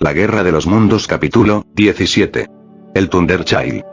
La Guerra de los Mundos capítulo 17. El Thunderchild.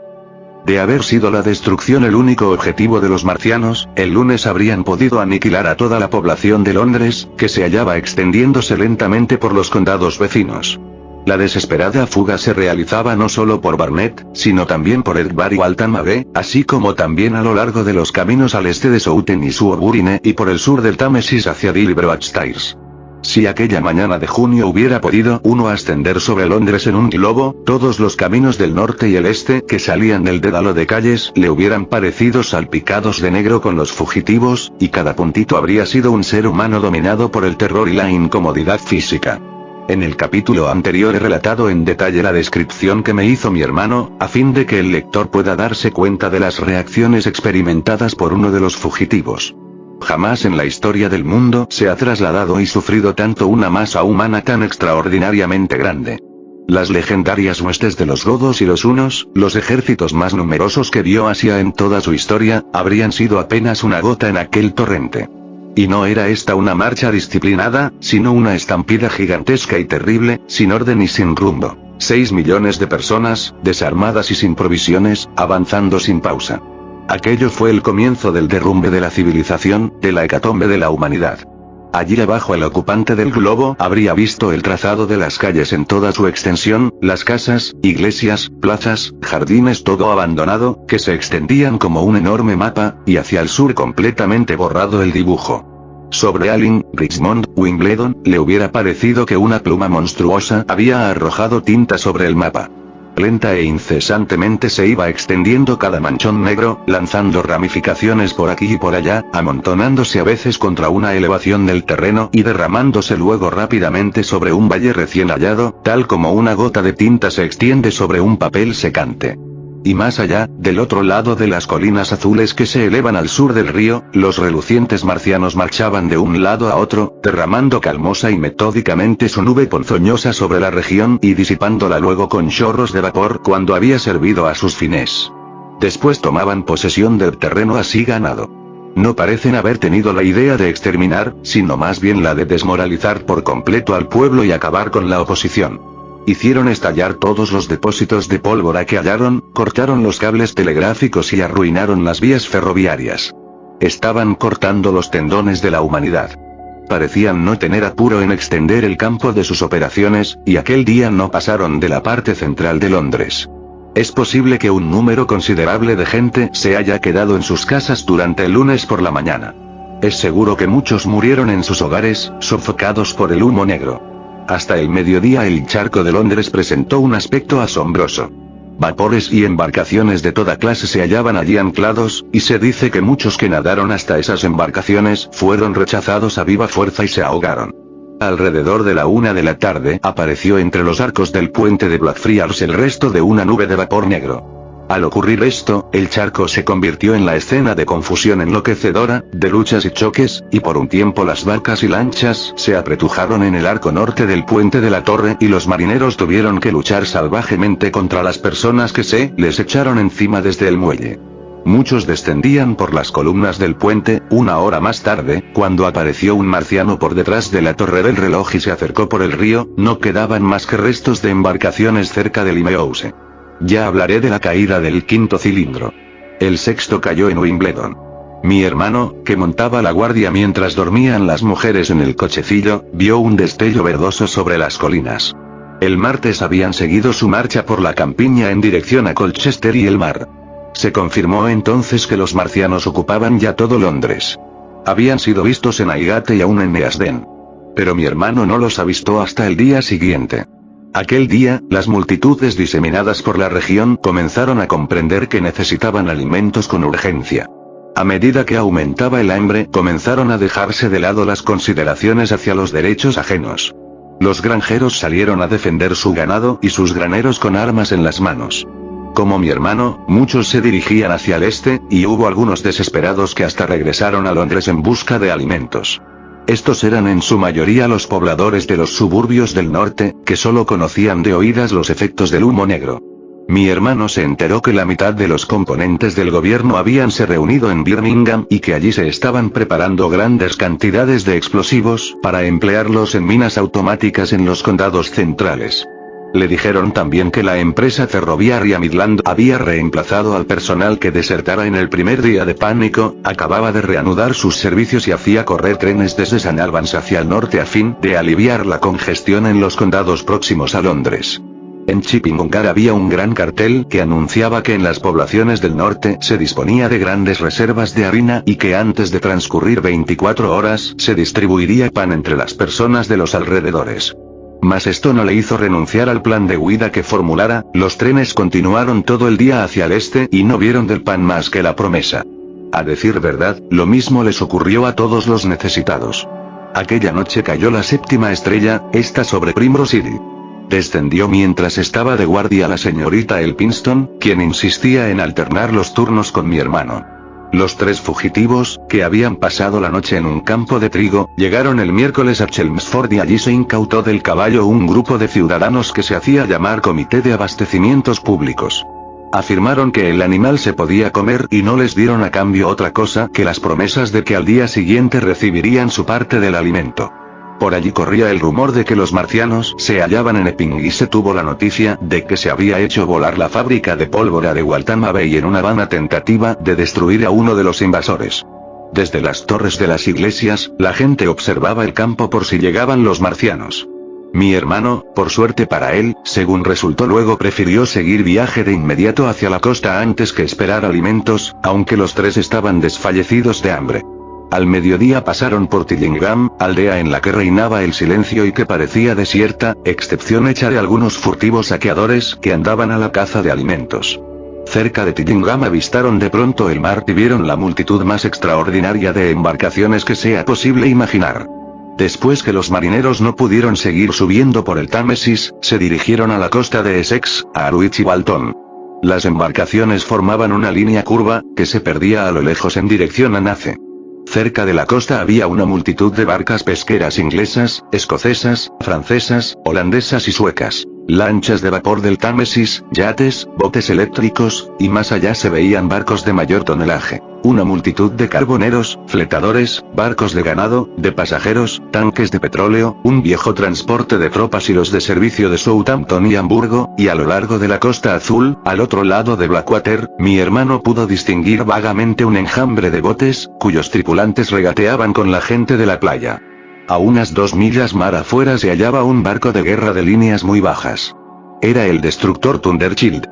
De haber sido la destrucción el único objetivo de los marcianos, el lunes habrían podido aniquilar a toda la población de Londres, que se hallaba extendiéndose lentamente por los condados vecinos. La desesperada fuga se realizaba no solo por Barnet, sino también por Edgbar y Waltham Abbey, así como también a lo largo de los caminos al este de Southampton y Suoburine y por el sur del Támesis hacia Deal y Broadstairs. Si aquella mañana de junio hubiera podido uno ascender sobre Londres en un globo, todos los caminos del norte y el este que salían del dédalo de calles le hubieran parecido salpicados de negro con los fugitivos, y cada puntito habría sido un ser humano dominado por el terror y la incomodidad física. En el capítulo anterior he relatado en detalle la descripción que me hizo mi hermano, a fin de que el lector pueda darse cuenta de las reacciones experimentadas por uno de los fugitivos. Jamás en la historia del mundo se ha trasladado y sufrido tanto una masa humana tan extraordinariamente grande. Las legendarias huestes de los godos y los hunos, los ejércitos más numerosos que vio Asia en toda su historia, habrían sido apenas una gota en aquel torrente. Y no era esta una marcha disciplinada, sino una estampida gigantesca y terrible, sin orden y sin rumbo. 6 millones de personas, desarmadas y sin provisiones, avanzando sin pausa. Aquello fue el comienzo del derrumbe de la civilización, de la hecatombe de la humanidad. Allí abajo el ocupante del globo habría visto el trazado de las calles en toda su extensión, las casas, iglesias, plazas, jardines todo abandonado, que se extendían como un enorme mapa, y hacia el sur completamente borrado el dibujo. Sobre Ealing, Richmond, Wimbledon, le hubiera parecido que una pluma monstruosa había arrojado tinta sobre el mapa. Lenta e incesantemente se iba extendiendo cada manchón negro, lanzando ramificaciones por aquí y por allá, amontonándose a veces contra una elevación del terreno y derramándose luego rápidamente sobre un valle recién hallado, tal como una gota de tinta se extiende sobre un papel secante. Y más allá, del otro lado de las colinas azules que se elevan al sur del río, los relucientes marcianos marchaban de un lado a otro, derramando calmosa y metódicamente su nube ponzoñosa sobre la región y disipándola luego con chorros de vapor cuando había servido a sus fines. Después tomaban posesión del terreno así ganado. No parecen haber tenido la idea de exterminar, sino más bien la de desmoralizar por completo al pueblo y acabar con la oposición. Hicieron estallar todos los depósitos de pólvora que hallaron, cortaron los cables telegráficos y arruinaron las vías ferroviarias. Estaban cortando los tendones de la humanidad. Parecían no tener apuro en extender el campo de sus operaciones, y aquel día no pasaron de la parte central de Londres. Es posible que un número considerable de gente se haya quedado en sus casas durante el lunes por la mañana. Es seguro que muchos murieron en sus hogares, sofocados por el humo negro. Hasta el mediodía el charco de Londres presentó un aspecto asombroso. Vapores y embarcaciones de toda clase se hallaban allí anclados, y se dice que muchos que nadaron hasta esas embarcaciones fueron rechazados a viva fuerza y se ahogaron. Alrededor de la 1 de la tarde apareció entre los arcos del puente de Blackfriars el resto de una nube de vapor negro. Al ocurrir esto, el charco se convirtió en la escena de confusión enloquecedora, de luchas y choques, y por un tiempo las barcas y lanchas se apretujaron en el arco norte del puente de la torre y los marineros tuvieron que luchar salvajemente contra las personas que se les echaron encima desde el muelle. Muchos descendían por las columnas del puente. Una hora más tarde, cuando apareció un marciano por detrás de la torre del reloj y se acercó por el río, no quedaban más que restos de embarcaciones cerca de Limehouse. Ya hablaré de la caída del 5.º cilindro. El 6.º cayó en Wimbledon. Mi hermano, que montaba la guardia mientras dormían las mujeres en el cochecillo, vio un destello verdoso sobre las colinas. El martes habían seguido su marcha por la campiña en dirección a Colchester y el mar. Se confirmó entonces que los marcianos ocupaban ya todo Londres. Habían sido vistos en Highgate y aún en Neasden. Pero mi hermano no los avistó hasta el día siguiente. Aquel día, las multitudes diseminadas por la región comenzaron a comprender que necesitaban alimentos con urgencia. A medida que aumentaba el hambre, comenzaron a dejarse de lado las consideraciones hacia los derechos ajenos. Los granjeros salieron a defender su ganado y sus graneros con armas en las manos. Como mi hermano, muchos se dirigían hacia el este, y hubo algunos desesperados que hasta regresaron a Londres en busca de alimentos. Estos eran en su mayoría los pobladores de los suburbios del norte, que solo conocían de oídas los efectos del humo negro. Mi hermano se enteró que la mitad de los componentes del gobierno habíanse reunido en Birmingham y que allí se estaban preparando grandes cantidades de explosivos para emplearlos en minas automáticas en los condados centrales. Le dijeron también que la empresa ferroviaria Midland había reemplazado al personal que desertara en el primer día de pánico, acababa de reanudar sus servicios y hacía correr trenes desde St. Albans hacia el norte a fin de aliviar la congestión en los condados próximos a Londres. En Chipping había un gran cartel que anunciaba que en las poblaciones del norte se disponía de grandes reservas de harina y que antes de transcurrir 24 horas se distribuiría pan entre las personas de los alrededores. Mas esto no le hizo renunciar al plan de huida que formulara. Los trenes continuaron todo el día hacia el este y no vieron del pan más que la promesa. A decir verdad, lo mismo les ocurrió a todos los necesitados. Aquella noche cayó la séptima estrella, esta sobre Primrose Hill. Descendió mientras estaba de guardia la señorita Elphinston, quien insistía en alternar los turnos con mi hermano. Los tres fugitivos, que habían pasado la noche en un campo de trigo, llegaron el miércoles a Chelmsford y allí se incautó del caballo un grupo de ciudadanos que se hacía llamar Comité de Abastecimientos Públicos. Afirmaron que el animal se podía comer y no les dieron a cambio otra cosa que las promesas de que al día siguiente recibirían su parte del alimento. Por allí corría el rumor de que los marcianos se hallaban en Epping y se tuvo la noticia de que se había hecho volar la fábrica de pólvora de Waltham Abbey en una vana tentativa de destruir a uno de los invasores. Desde las torres de las iglesias, la gente observaba el campo por si llegaban los marcianos. Mi hermano, por suerte para él, según resultó luego, prefirió seguir viaje de inmediato hacia la costa antes que esperar alimentos, aunque los tres estaban desfallecidos de hambre. Al mediodía pasaron por Tillingham, aldea en la que reinaba el silencio y que parecía desierta, excepción hecha de algunos furtivos saqueadores que andaban a la caza de alimentos. Cerca de Tillingham avistaron de pronto el mar y vieron la multitud más extraordinaria de embarcaciones que sea posible imaginar. Después que los marineros no pudieron seguir subiendo por el Támesis, se dirigieron a la costa de Essex, a Harwich y Walton. Las embarcaciones formaban una línea curva, que se perdía a lo lejos en dirección a Nace. Cerca de la costa había una multitud de barcas pesqueras inglesas, escocesas, francesas, holandesas y suecas, lanchas de vapor del Támesis, yates, botes eléctricos, y más allá se veían barcos de mayor tonelaje, una multitud de carboneros, fletadores, barcos de ganado, de pasajeros, tanques de petróleo, un viejo transporte de tropas y los de servicio de Southampton y Hamburgo, y a lo largo de la Costa Azul, al otro lado de Blackwater, mi hermano pudo distinguir vagamente un enjambre de botes, cuyos tripulantes regateaban con la gente de la playa. A unas 2 millas mar afuera se hallaba un barco de guerra de líneas muy bajas. Era el destructor Thundershield.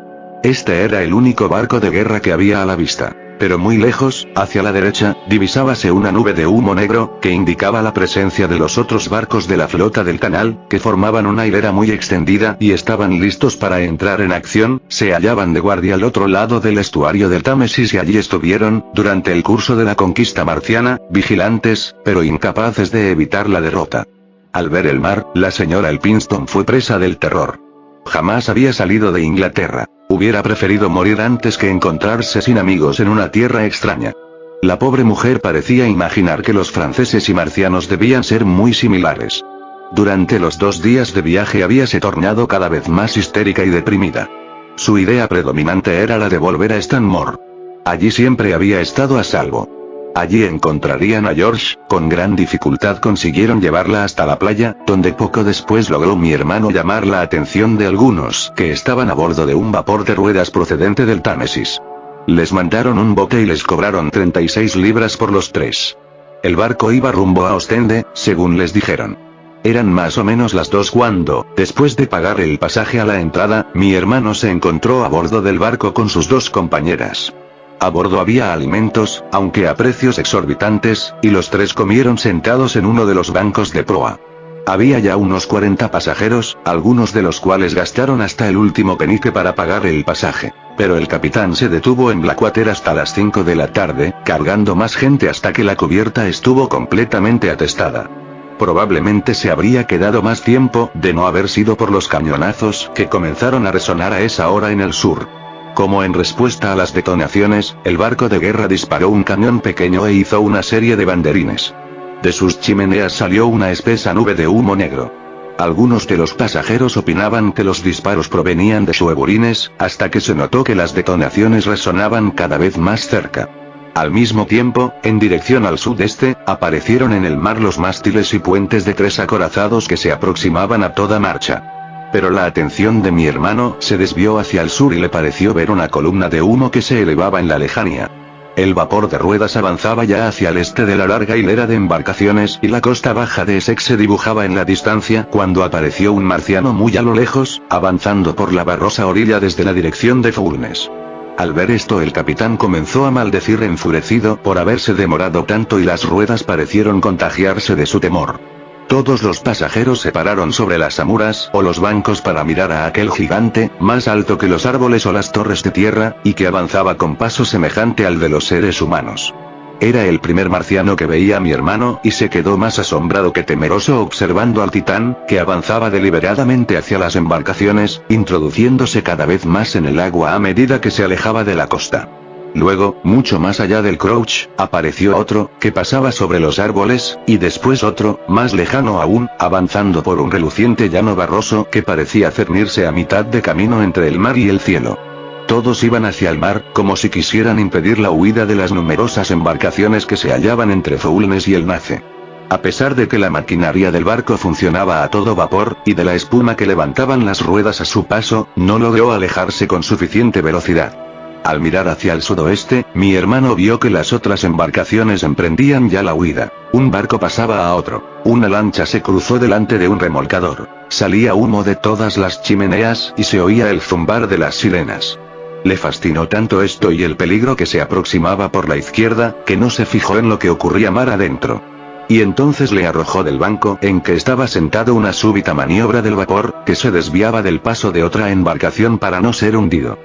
Este era el único barco de guerra que había a la vista. Pero muy lejos, hacia la derecha, divisábase una nube de humo negro, que indicaba la presencia de los otros barcos de la flota del canal, que formaban una hilera muy extendida y estaban listos para entrar en acción. Se hallaban de guardia al otro lado del estuario del Támesis y allí estuvieron, durante el curso de la conquista marciana, vigilantes, pero incapaces de evitar la derrota. Al ver el mar, la señora Elphinston fue presa del terror. Jamás había salido de Inglaterra. Hubiera preferido morir antes que encontrarse sin amigos en una tierra extraña. La pobre mujer parecía imaginar que los franceses y marcianos debían ser muy similares. Durante los 2 días de viaje habíase tornado cada vez más histérica y deprimida. Su idea predominante era la de volver a Stanmore. Allí siempre había estado a salvo. Allí encontrarían a George. Con gran dificultad consiguieron llevarla hasta la playa, donde poco después logró mi hermano llamar la atención de algunos que estaban a bordo de un vapor de ruedas procedente del Támesis. Les mandaron un bote y les cobraron 36 libras por los 3. El barco iba rumbo a Ostende, según les dijeron. Eran más o menos las 2 cuando, después de pagar el pasaje a la entrada, mi hermano se encontró a bordo del barco con sus 2 compañeras. A bordo había alimentos, aunque a precios exorbitantes, y los 3 comieron sentados en uno de los bancos de proa. Había ya unos 40 pasajeros, algunos de los cuales gastaron hasta el último penique para pagar el pasaje. Pero el capitán se detuvo en Blackwater hasta las 5 de la tarde, cargando más gente hasta que la cubierta estuvo completamente atestada. Probablemente se habría quedado más tiempo, de no haber sido por los cañonazos que comenzaron a resonar a esa hora en el sur. Como en respuesta a las detonaciones, el barco de guerra disparó un cañón pequeño e hizo una serie de banderines. De sus chimeneas salió una espesa nube de humo negro. Algunos de los pasajeros opinaban que los disparos provenían de sueburines, hasta que se notó que las detonaciones resonaban cada vez más cerca. Al mismo tiempo, en dirección al sudeste, aparecieron en el mar los mástiles y puentes de 3 acorazados que se aproximaban a toda marcha. Pero la atención de mi hermano se desvió hacia el sur y le pareció ver una columna de humo que se elevaba en la lejanía. El vapor de ruedas avanzaba ya hacia el este de la larga hilera de embarcaciones y la costa baja de Essex se dibujaba en la distancia cuando apareció un marciano muy a lo lejos, avanzando por la barrosa orilla desde la dirección de Foulnes. Al ver esto el capitán comenzó a maldecir enfurecido por haberse demorado tanto y las ruedas parecieron contagiarse de su temor. Todos los pasajeros se pararon sobre las amuras o los bancos para mirar a aquel gigante, más alto que los árboles o las torres de tierra, y que avanzaba con paso semejante al de los seres humanos. Era el primer marciano que veía a mi hermano y se quedó más asombrado que temeroso observando al titán, que avanzaba deliberadamente hacia las embarcaciones, introduciéndose cada vez más en el agua a medida que se alejaba de la costa. Luego, mucho más allá del Crouch, apareció otro, que pasaba sobre los árboles, y después otro, más lejano aún, avanzando por un reluciente llano barroso que parecía cernirse a mitad de camino entre el mar y el cielo. Todos iban hacia el mar, como si quisieran impedir la huida de las numerosas embarcaciones que se hallaban entre Foulnes y el Nace. A pesar de que la maquinaria del barco funcionaba a todo vapor, y de la espuma que levantaban las ruedas a su paso, no logró alejarse con suficiente velocidad. Al mirar hacia el sudoeste, mi hermano vio que las otras embarcaciones emprendían ya la huida. Un barco pasaba a otro. Una lancha se cruzó delante de un remolcador. Salía humo de todas las chimeneas y se oía el zumbar de las sirenas. Le fascinó tanto esto y el peligro que se aproximaba por la izquierda, que no se fijó en lo que ocurría mar adentro. Y entonces le arrojó del banco en que estaba sentado una súbita maniobra del vapor, que se desviaba del paso de otra embarcación para no ser hundido.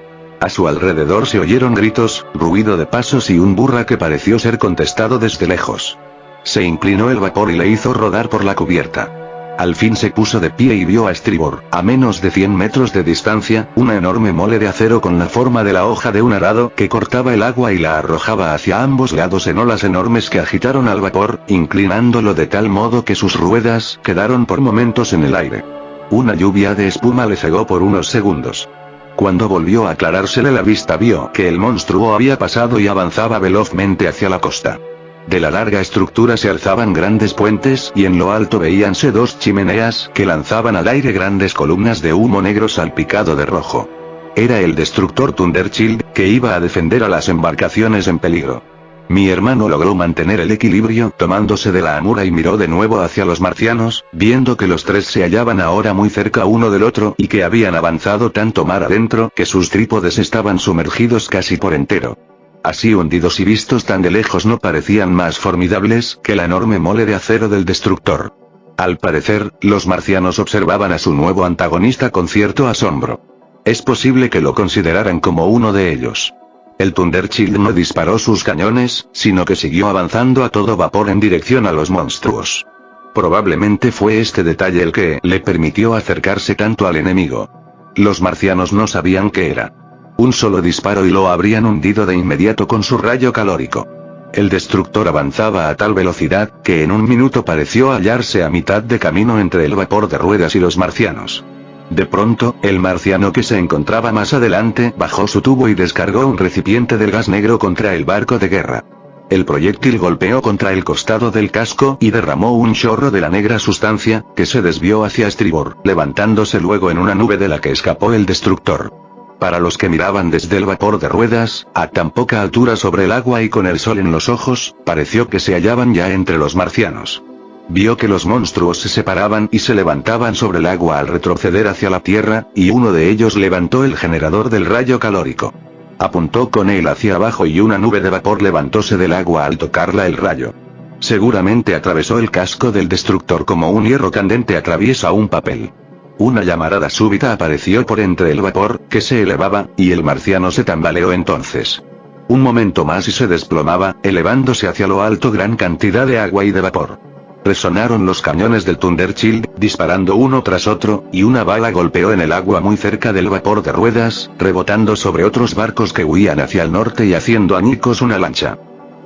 A su alrededor se oyeron gritos, ruido de pasos y un burra que pareció ser contestado desde lejos. Se inclinó el vapor y le hizo rodar por la cubierta. Al fin se puso de pie y vio a estribor, a menos de 100 metros de distancia, una enorme mole de acero con la forma de la hoja de un arado que cortaba el agua y la arrojaba hacia ambos lados en olas enormes que agitaron al vapor, inclinándolo de tal modo que sus ruedas quedaron por momentos en el aire. Una lluvia de espuma le cegó por unos segundos. Cuando volvió a aclarársele la vista vio que el monstruo había pasado y avanzaba velozmente hacia la costa. De la larga estructura se alzaban grandes puentes y en lo alto veíanse dos chimeneas que lanzaban al aire grandes columnas de humo negro salpicado de rojo. Era el destructor Thunderchild, que iba a defender a las embarcaciones en peligro. Mi hermano logró mantener el equilibrio tomándose de la amura y miró de nuevo hacia los marcianos, viendo que los tres se hallaban ahora muy cerca uno del otro y que habían avanzado tanto mar adentro que sus trípodes estaban sumergidos casi por entero. Así hundidos y vistos tan de lejos no parecían más formidables que la enorme mole de acero del destructor. Al parecer, los marcianos observaban a su nuevo antagonista con cierto asombro. Es posible que lo consideraran como uno de ellos. El Thunderchild no disparó sus cañones, sino que siguió avanzando a todo vapor en dirección a los monstruos. Probablemente fue este detalle el que le permitió acercarse tanto al enemigo. Los marcianos no sabían qué era. Un solo disparo y lo habrían hundido de inmediato con su rayo calórico. El destructor avanzaba a tal velocidad, que en un minuto pareció hallarse a mitad de camino entre el vapor de ruedas y los marcianos. De pronto, el marciano que se encontraba más adelante bajó su tubo y descargó un recipiente del gas negro contra el barco de guerra. El proyectil golpeó contra el costado del casco y derramó un chorro de la negra sustancia, que se desvió hacia estribor, levantándose luego en una nube de la que escapó el destructor. Para los que miraban desde el vapor de ruedas, a tan poca altura sobre el agua y con el sol en los ojos, pareció que se hallaban ya entre los marcianos. Vio que los monstruos se separaban y se levantaban sobre el agua al retroceder hacia la tierra, y uno de ellos levantó el generador del rayo calórico. Apuntó con él hacia abajo y una nube de vapor levantóse del agua al tocarla el rayo. Seguramente atravesó el casco del destructor como un hierro candente atraviesa un papel. Una llamarada súbita apareció por entre el vapor, que se elevaba, y el marciano se tambaleó entonces. Un momento más y se desplomaba, elevándose hacia lo alto gran cantidad de agua y de vapor. Resonaron los cañones del Thunderchild, disparando uno tras otro, y una bala golpeó en el agua muy cerca del vapor de ruedas, rebotando sobre otros barcos que huían hacia el norte y haciendo añicos una lancha.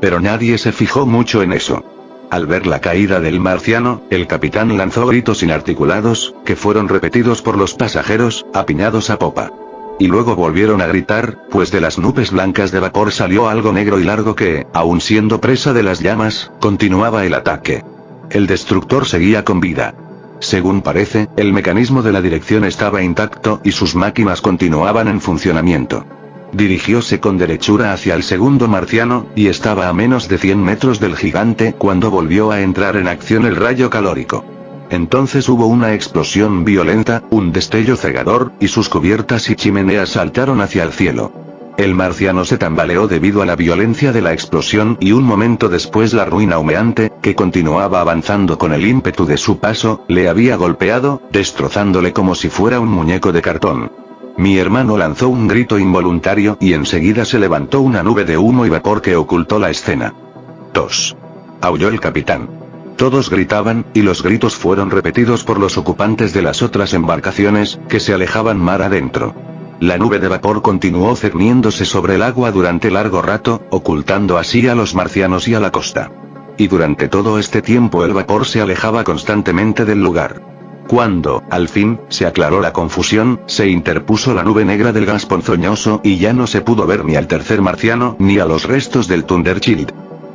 Pero nadie se fijó mucho en eso. Al ver la caída del marciano, el capitán lanzó gritos inarticulados, que fueron repetidos por los pasajeros, apiñados a popa. Y luego volvieron a gritar, pues de las nubes blancas de vapor salió algo negro y largo que, aun siendo presa de las llamas, continuaba el ataque. El destructor seguía con vida. Según parece, el mecanismo de la dirección estaba intacto y sus máquinas continuaban en funcionamiento. Dirigióse con derechura hacia el segundo marciano, y estaba a menos de 100 metros del gigante cuando volvió a entrar en acción el rayo calórico. Entonces hubo una explosión violenta, un destello cegador, y sus cubiertas y chimeneas saltaron hacia el cielo. El marciano se tambaleó debido a la violencia de la explosión y un momento después la ruina humeante, que continuaba avanzando con el ímpetu de su paso, le había golpeado, destrozándole como si fuera un muñeco de cartón. Mi hermano lanzó un grito involuntario y enseguida se levantó una nube de humo y vapor que ocultó la escena. ¡Tos! Aulló el capitán. Todos gritaban, y los gritos fueron repetidos por los ocupantes de las otras embarcaciones, que se alejaban mar adentro. La nube de vapor continuó cerniéndose sobre el agua durante largo rato, ocultando así a los marcianos y a la costa. Y durante todo este tiempo el vapor se alejaba constantemente del lugar. Cuando, al fin, se aclaró la confusión, se interpuso la nube negra del gas ponzoñoso y ya no se pudo ver ni al tercer marciano ni a los restos del Thundershield.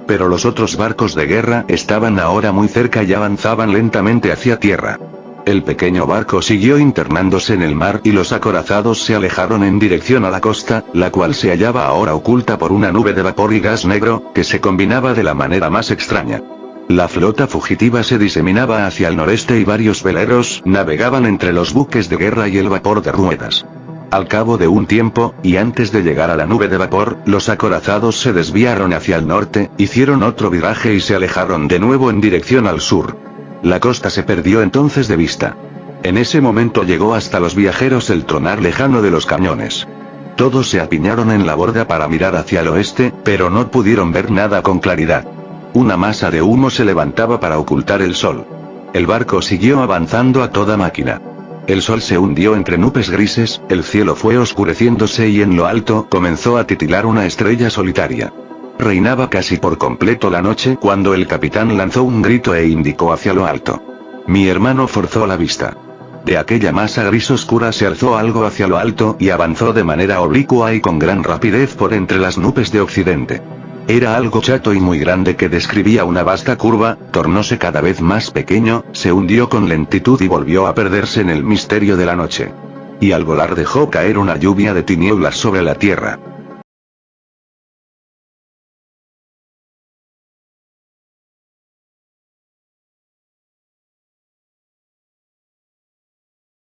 Pero los otros barcos de guerra estaban ahora muy cerca y avanzaban lentamente hacia tierra. El pequeño barco siguió internándose en el mar y los acorazados se alejaron en dirección a la costa, la cual se hallaba ahora oculta por una nube de vapor y gas negro, que se combinaba de la manera más extraña. La flota fugitiva se diseminaba hacia el noreste y varios veleros navegaban entre los buques de guerra y el vapor de ruedas. Al cabo de un tiempo, y antes de llegar a la nube de vapor, los acorazados se desviaron hacia el norte, hicieron otro viraje y se alejaron de nuevo en dirección al sur. La costa se perdió entonces de vista. En ese momento llegó hasta los viajeros el tronar lejano de los cañones. Todos se apiñaron en la borda para mirar hacia el oeste, pero no pudieron ver nada con claridad. Una masa de humo se levantaba para ocultar el sol. El barco siguió avanzando a toda máquina. El sol se hundió entre nubes grises, el cielo fue oscureciéndose y en lo alto comenzó a titilar una estrella solitaria. Reinaba casi por completo la noche cuando el capitán lanzó un grito e indicó hacia lo alto. Mi hermano forzó la vista. De aquella masa gris oscura se alzó algo hacia lo alto y avanzó de manera oblicua y con gran rapidez por entre las nubes de occidente. Era algo chato y muy grande que describía una vasta curva, tornóse cada vez más pequeño, se hundió con lentitud y volvió a perderse en el misterio de la noche. Y al volar dejó caer una lluvia de tinieblas sobre la tierra.